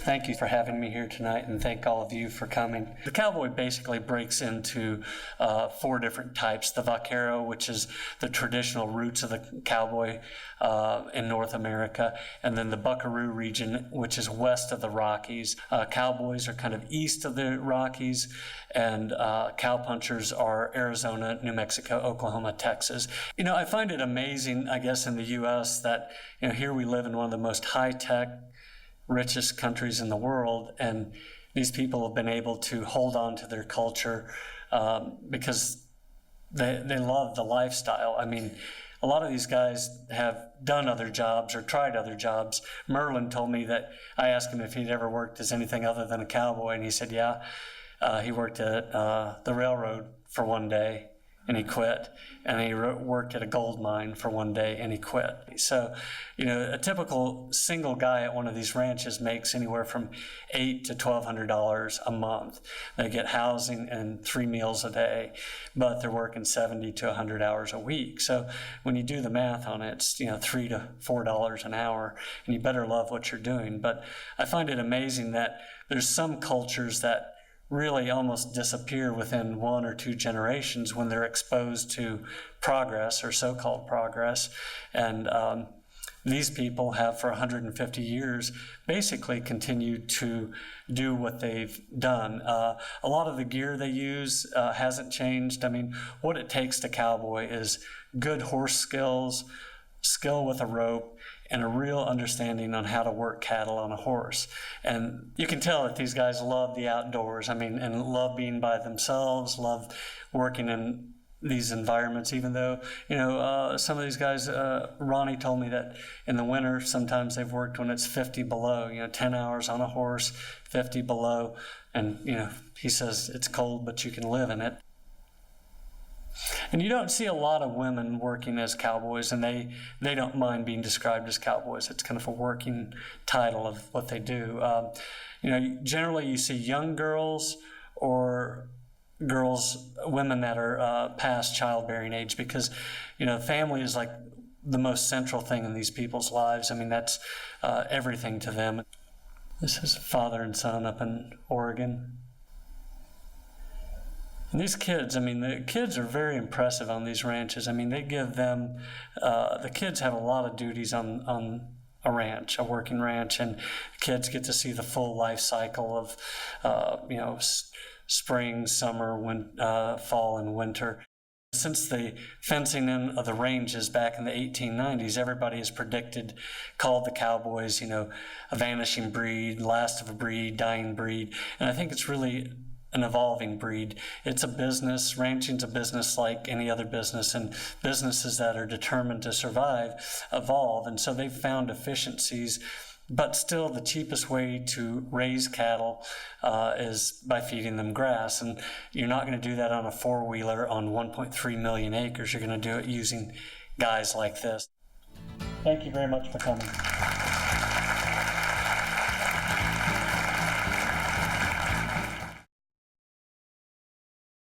Thank you for having me here tonight, and thank all of you for coming. The cowboy basically breaks into 4 different types. The vaquero, which is the traditional roots of the cowboy in North America, and then the buckaroo region, which is west of the Rockies. Cowboys are kind of east of the Rockies, and cowpunchers are Arizona, New Mexico, Oklahoma, Texas. I find it amazing, I guess, in the U.S. that here we live in one of the most high-tech, richest countries in the world, and these people have been able to hold on to their culture because they love the lifestyle. I mean, a lot of these guys have done other jobs or tried other jobs. Merlin told me that I asked him if he'd ever worked as anything other than a cowboy, and he said, yeah, he worked at the railroad for one day and he quit, and he worked at a gold mine for one day and he quit. So, a typical single guy at one of these ranches makes anywhere from $800 to $1,200 a month. They get housing and 3 meals a day, but they're working 70 to 100 hours a week. So when you do the math on it, it's $3 to $4 an hour, and you better love what you're doing. But I find it amazing that there's some cultures that really almost disappear within 1 or 2 generations when they're exposed to progress or so-called progress. And these people have for 150 years basically continued to do what they've done. A lot of the gear they use hasn't changed. I mean, what it takes to cowboy is good horse skills, skill with a rope, and a real understanding on how to work cattle on a horse. And you can tell that these guys love the outdoors, and love being by themselves, love working in these environments, even though, some of these guys, Ronnie told me that in the winter, sometimes they've worked when it's 50 below, 10 hours on a horse, 50 below. And, he says it's cold, but you can live in it. And you don't see a lot of women working as cowboys, and they don't mind being described as cowboys. It's kind of a working title of what they do. Generally you see young girls or women that are past childbearing age, because, family is like the most central thing in these people's lives. I mean, that's everything to them. This is father and son up in Oregon. And these kids, the kids are very impressive on these ranches. They give them, the kids have a lot of duties on a ranch, a working ranch, and kids get to see the full life cycle of, spring, summer, fall, and winter. Since the fencing in of the ranges back in the 1890s, everybody has called the cowboys, a vanishing breed, last of a breed, dying breed. And I think it's really an evolving breed. It's a business. Ranching's a business like any other business, and businesses that are determined to survive evolve. And so they've found efficiencies, but still the cheapest way to raise cattle is by feeding them grass. And you're not going to do that on a 4-wheeler on 1.3 million acres. You're going to do it using guys like this. Thank you very much for coming.